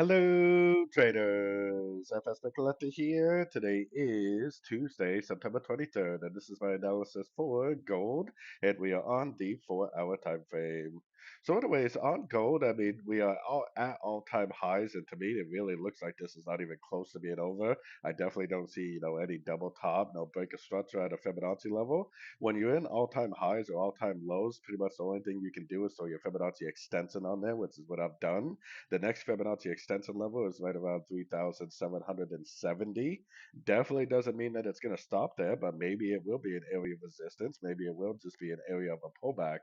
Hello, traders. FX Pip Collector here. Today is Tuesday, September 23rd, and this is my analysis for gold, and we are on the 4-hour time frame. So, anyways, on gold, I mean, we are all at all-time highs, and to me, it really looks like this is not even close to being over. I definitely don't see, any double top, no break of structure at a Fibonacci level. When you're in all-time highs or all-time lows, pretty much the only thing you can do is throw your Fibonacci extension on there, which is what I've done. The next Fibonacci extension level is right around 3,770. Definitely doesn't mean that it's going to stop there, but maybe it will be an area of resistance. Maybe it will just be an area of a pullback.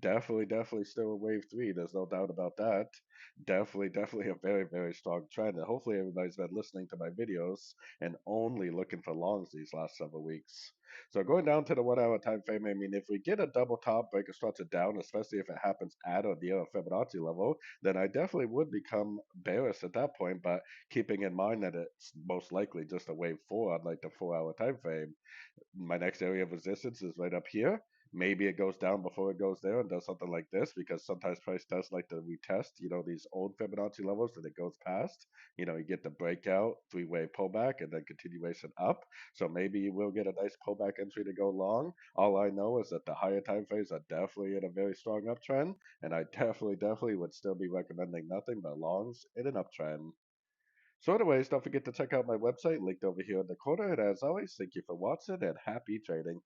Definitely still a wave three. There's no doubt about that. Definitely a very strong trend. And hopefully everybody's been listening to my videos and only looking for longs these last several weeks. So going down to the 1 hour time frame, I mean, if we get a double top break a structure down, especially if it happens at or near a Fibonacci level, then I definitely would become bearish at that point. But keeping in mind that it's most likely just a wave four on like the 4 hour time frame, my next area of resistance is right up here. Maybe it goes down before it goes there and does something like this because sometimes price does like to retest, these old Fibonacci levels that it goes past. You get the breakout, three-way pullback, and then continuation up. So maybe you will get a nice pullback entry to go long. All I know is that the higher time frames are definitely in a very strong uptrend, and I definitely would still be recommending nothing but longs in an uptrend. So, anyways, don't forget to check out my website linked over here in the corner. And as always, thank you for watching and happy trading.